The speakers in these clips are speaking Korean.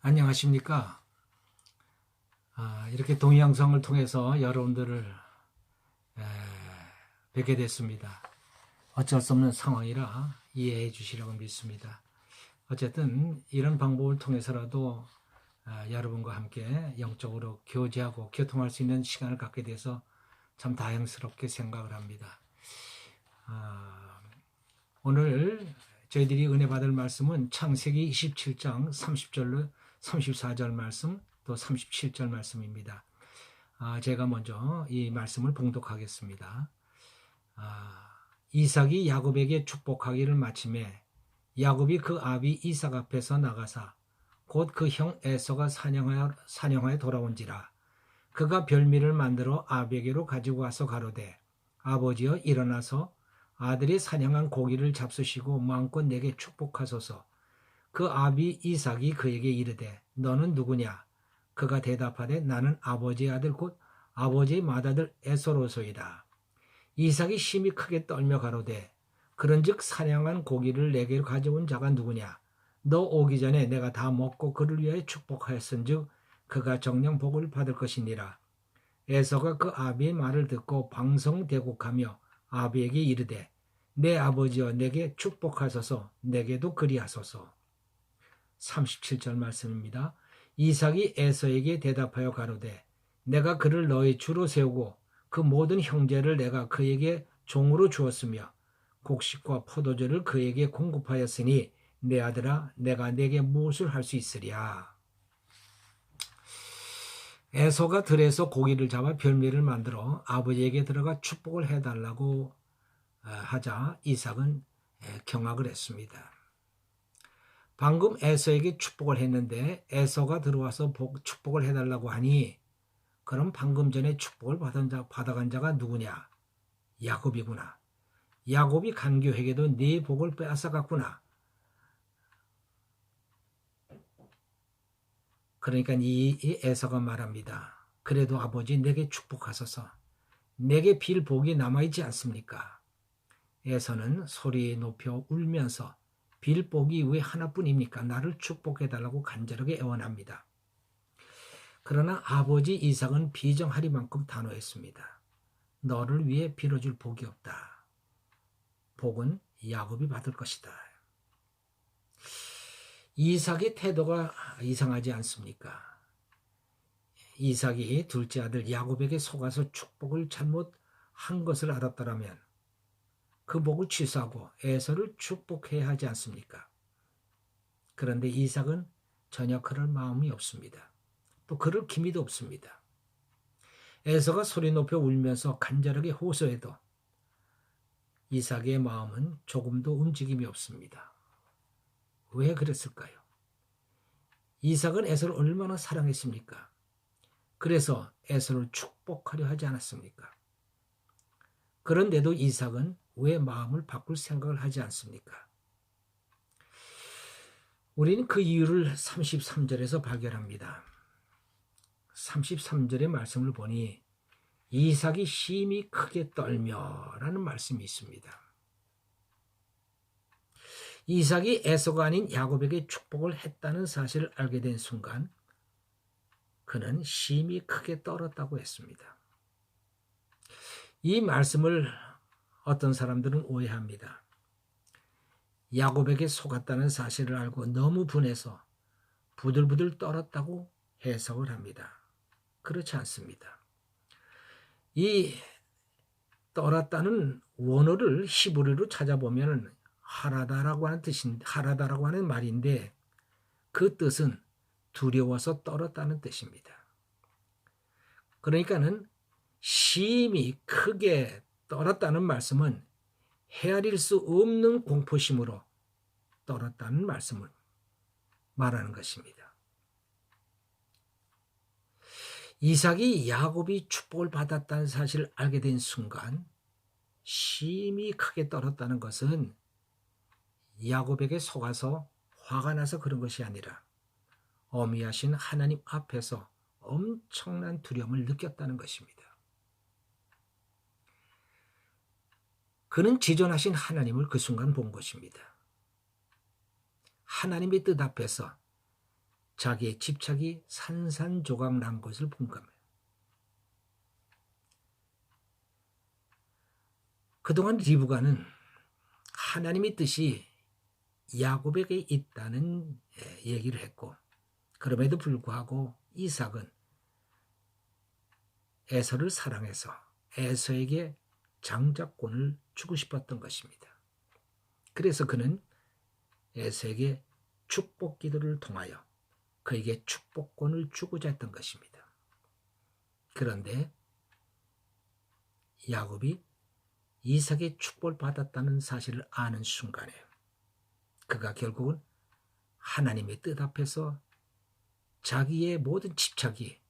안녕하십니까. 이렇게 동영상을 통해서 여러분들을 에, 뵙게 됐습니다. 어쩔 수 없는 상황이라 이해해 주시라고 믿습니다. 어쨌든 이런 방법을 통해서라도 여러분과 함께 영적으로 교제하고 교통할 수 있는 시간을 갖게 돼서 참 다행스럽게 생각을 합니다. 오늘 저희들이 은혜 받을 말씀은 창세기 27장 30절로 34절 말씀 또 37절 말씀입니다. 제가 먼저 이 말씀을 봉독하겠습니다. 이삭이 야곱에게 축복하기를 마침에 야곱이 그 아비 이삭 앞에서 나가사 곧 그 형 에서가 사냥하여 돌아온지라. 그가 별미를 만들어 아비에게로 가지고 와서 가로되 아버지여 일어나서 아들이 사냥한 고기를 잡수시고 마음껏 내게 축복하소서. 그 아비 이삭이 그에게 이르되 너는 누구냐? 그가 대답하되 나는 아버지의 아들 곧 아버지의 맏아들 에서로소이다. 이삭이 심히 크게 떨며 가로되 그런즉 사냥한 고기를 내게 가져온 자가 누구냐? 너 오기 전에 내가 다 먹고 그를 위하여 축복하였은즉 그가 정녕 복을 받을 것이니라. 에서가 그 아비의 말을 듣고 방성대곡하며 아비에게 이르되 내 아버지여 내게 축복하소서. 내게도 그리하소서. 37절 말씀입니다. 이삭이 에서에게 대답하여 가로되 내가 그를 너의 주로 세우고 그 모든 형제를 내가 그에게 종으로 주었으며 곡식과 포도주를 그에게 공급하였으니 내 아들아 내가 내게 무엇을 할 수 있으랴. 에서가 들에서 고기를 잡아 별미를 만들어 아버지에게 들어가 축복을 해달라고 하자 이삭은 경악을 했습니다. 방금 에서에게 축복을 했는데 에서가 들어와서 축복을 해달라고 하니 그럼 방금 전에 축복을 받아간 자가 누구냐? 야곱이구나. 야곱이 간교에게도 네 복을 빼앗아갔구나. 그러니까 이 에서가 말합니다. 그래도 아버지 내게 축복하소서. 내게 빌 복이 남아있지 않습니까? 에서는 소리 높여 울면서 빌 복이 왜 하나뿐입니까? 나를 축복해달라고 간절하게 애원합니다. 그러나 아버지 이삭은 비정하리만큼 단호했습니다. 너를 위해 빌어줄 복이 없다. 복은 야곱이 받을 것이다. 이삭의 태도가 이상하지 않습니까? 이삭이 둘째 아들 야곱에게 속아서 축복을 잘못한 것을 알았더라면 그 복을 취소하고 에서를 축복해야 하지 않습니까? 그런데 이삭은 전혀 그럴 마음이 없습니다. 또 그럴 기미도 없습니다. 에서가 소리 높여 울면서 간절하게 호소해도 이삭의 마음은 조금도 움직임이 없습니다. 왜 그랬을까요? 이삭은 에서를 얼마나 사랑했습니까? 그래서 에서를 축복하려 하지 않았습니까? 그런데도 이삭은 왜 마음을 바꿀 생각을 하지 않습니까? 우리는 그 이유를 33절에서 발견합니다. 33절의 말씀을 보니 이삭이 심히 크게 떨며라는 말씀이 있습니다. 이삭이 에서가 아닌 야곱에게 축복을 했다는 사실을 알게 된 순간 그는 심히 크게 떨었다고 했습니다. 이 말씀을 어떤 사람들은 오해합니다. 야곱에게 속았다는 사실을 알고 너무 분해서 부들부들 떨었다고 해석을 합니다. 그렇지 않습니다. 이 떨었다는 원어를 히브리로 찾아보면 하라다라고 하는 말인데 그 뜻은 두려워서 떨었다는 뜻입니다. 그러니까는 심히 크게 떨었다는 말씀은 헤아릴 수 없는 공포심으로 떨었다는 말씀을 말하는 것입니다. 이삭이 야곱이 축복을 받았다는 사실을 알게 된 순간 심히 크게 떨었다는 것은 야곱에게 속아서 화가 나서 그런 것이 아니라 어미하신 하나님 앞에서 엄청난 두려움을 느꼈다는 것입니다. 그는 지존하신 하나님을 그 순간 본 것입니다. 하나님의 뜻 앞에서 자기의 집착이 산산조각 난 것을 본 겁니다. 그동안 리브가는 하나님의 뜻이 야곱에게 있다는 얘기를 했고, 그럼에도 불구하고 이삭은 에서를 사랑해서 에서에게 장자권을 주고 싶었던 것입니다. 그래서 그는 에서에게 축복 기도를 통하여 그에게 축복권을 주고자 했던 것입니다. 그런데 야곱이 이삭의 축복을 받았다는 사실을 아는 순간에 그가 결국은 하나님의 뜻 앞에서 자기의 모든 집착이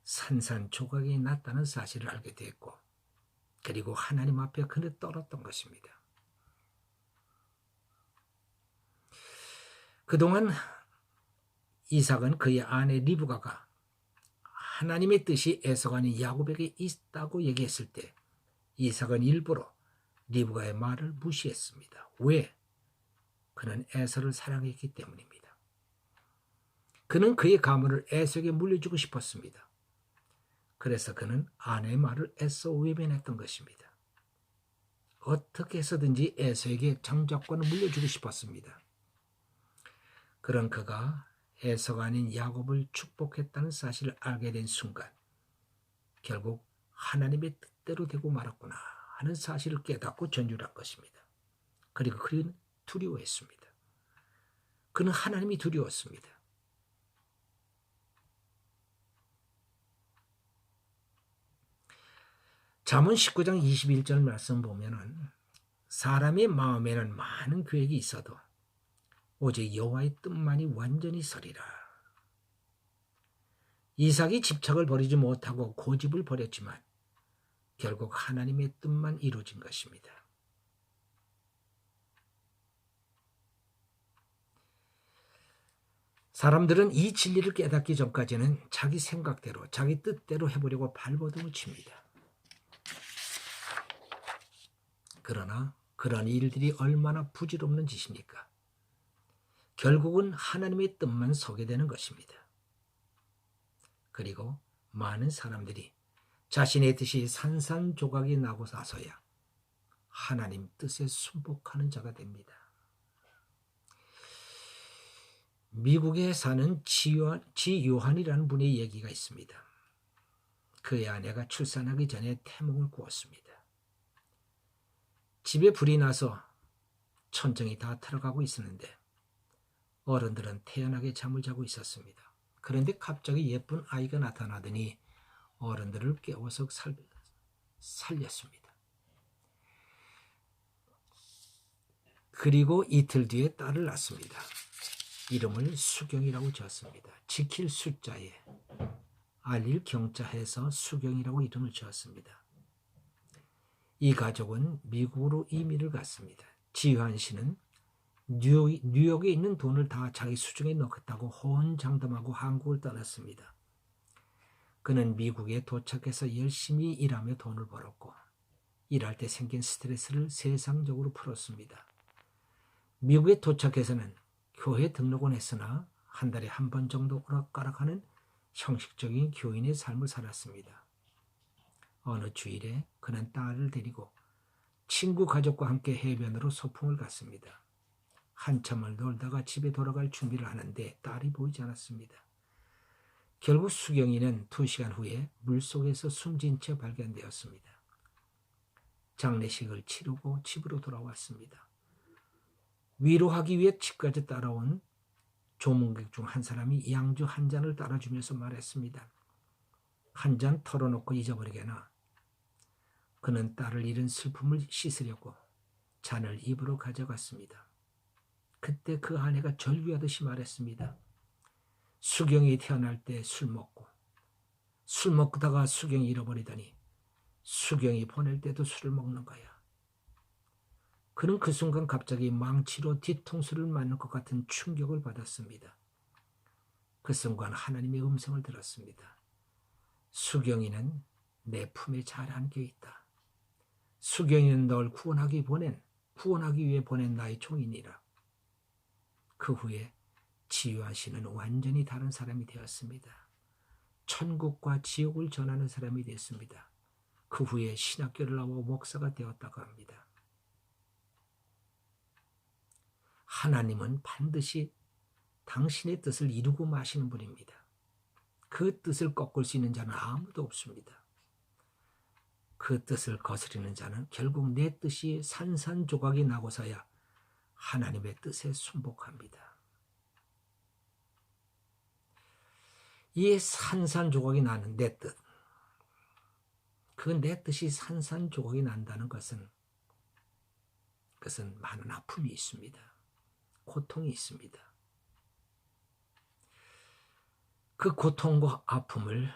산산조각이 났다는 사실을 알게 되었고, 그리고 하나님 앞에 그는 떨었던 것입니다. 그동안 이삭은 그의 아내 리브가가 하나님의 뜻이 에서가 아닌 야곱에게 있다고 얘기했을 때 이삭은 일부러 리브가의 말을 무시했습니다. 왜? 그는 에서를 사랑했기 때문입니다. 그는 그의 가문을 에서에게 물려주고 싶었습니다. 그래서 그는 아내의 말을 애써 외면했던 것입니다. 어떻게 해서든지 에서에게 장자권을 물려주고 싶었습니다. 그런 그가 에서가 아닌 야곱을 축복했다는 사실을 알게 된 순간 결국 하나님의 뜻대로 되고 말았구나 하는 사실을 깨닫고 전율한 것입니다. 그리고 그는 두려워했습니다. 그는 하나님이 두려웠습니다. 잠언 19장 21절 말씀 보면은 사람의 마음에는 많은 계획이 있어도 오직 여호와의 뜻만이 완전히 서리라. 이삭이 집착을 버리지 못하고 고집을 버렸지만 결국 하나님의 뜻만 이루어진 것입니다. 사람들은 이 진리를 깨닫기 전까지는 자기 생각대로 자기 뜻대로 해보려고 발버둥을 칩니다. 그러나 그런 일들이 얼마나 부질없는 짓입니까? 결국은 하나님의 뜻만 서게 되는 것입니다. 그리고 많은 사람들이 자신의 뜻이 산산조각이 나고 나서야 하나님 뜻에 순복하는 자가 됩니다. 미국에 사는 지요한이라는 분의 얘기가 있습니다. 그의 아내가 출산하기 전에 태몽을 꾸었습니다. 집에 불이 나서 천정이 다 타러가고 있었는데 어른들은 태연하게 잠을 자고 있었습니다. 그런데 갑자기 예쁜 아이가 나타나더니 어른들을 깨워서 살렸습니다. 그리고 이틀 뒤에 딸을 낳습니다. 이름을 수경이라고 지었습니다. 지킬 숫자에 알릴 경자해서 수경이라고 이름을 지었습니다. 이 가족은 미국으로 이민을 갔습니다. 지효한 씨는 뉴욕에 있는 돈을 다 자기 수중에 넣겠다고 호언장담하고 한국을 떠났습니다. 그는 미국에 도착해서 열심히 일하며 돈을 벌었고 일할 때 생긴 스트레스를 세상적으로 풀었습니다. 미국에 도착해서는 교회 등록은 했으나 한 달에 한 번 정도 오락가락하는 형식적인 교인의 삶을 살았습니다. 어느 주일에 그는 딸을 데리고 친구 가족과 함께 해변으로 소풍을 갔습니다. 한참을 놀다가 집에 돌아갈 준비를 하는데 딸이 보이지 않았습니다. 결국 수경이는 2시간 후에 물속에서 숨진 채 발견되었습니다. 장례식을 치르고 집으로 돌아왔습니다. 위로하기 위해 집까지 따라온 조문객 중 한 사람이 양주 한 잔을 따라주면서 말했습니다. 한 잔 털어놓고 잊어버리게나. 그는 딸을 잃은 슬픔을 씻으려고 잔을 입으로 가져갔습니다. 그때 그 아내가 절규하듯이 말했습니다. 수경이 태어날 때 술 먹다가 수경이 잃어버리더니 수경이 보낼 때도 술을 먹는 거야. 그는 그 순간 갑자기 망치로 뒤통수를 맞는 것 같은 충격을 받았습니다. 그 순간 하나님의 음성을 들었습니다. 수경이는 내 품에 잘 안겨있다. 수경이는 널 구원하기 위해 보낸 나의 종이니라. 그 후에 시유아 씨는 완전히 다른 사람이 되었습니다. 천국과 지옥을 전하는 사람이 됐습니다. 그 후에 신학교를 나와 목사가 되었다고 합니다. 하나님은 반드시 당신의 뜻을 이루고 마시는 분입니다. 그 뜻을 꺾을 수 있는 자는 아무도 없습니다. 그 뜻을 거스르는 자는 결국 내 뜻이 산산조각이 나고서야 하나님의 뜻에 순복합니다. 이 산산조각이 나는 내 뜻, 그 내 뜻이 산산조각이 난다는 것은 그것은 많은 아픔이 있습니다. 고통이 있습니다. 그 고통과 아픔을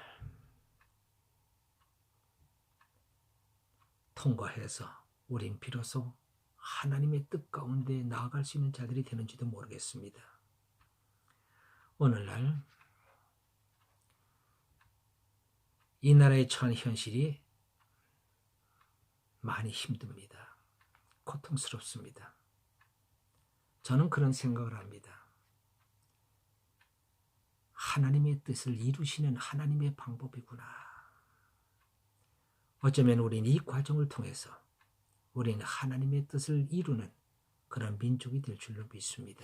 통과해서 우린 비로소 하나님의 뜻 가운데 나아갈 수 있는 자들이 되는지도 모르겠습니다. 오늘날 이 나라에 처한 현실이 많이 힘듭니다. 고통스럽습니다. 저는 그런 생각을 합니다. 하나님의 뜻을 이루시는 하나님의 방법이구나. 어쩌면 우리는 이 과정을 통해서 우리는 하나님의 뜻을 이루는 그런 민족이 될 줄로 믿습니다.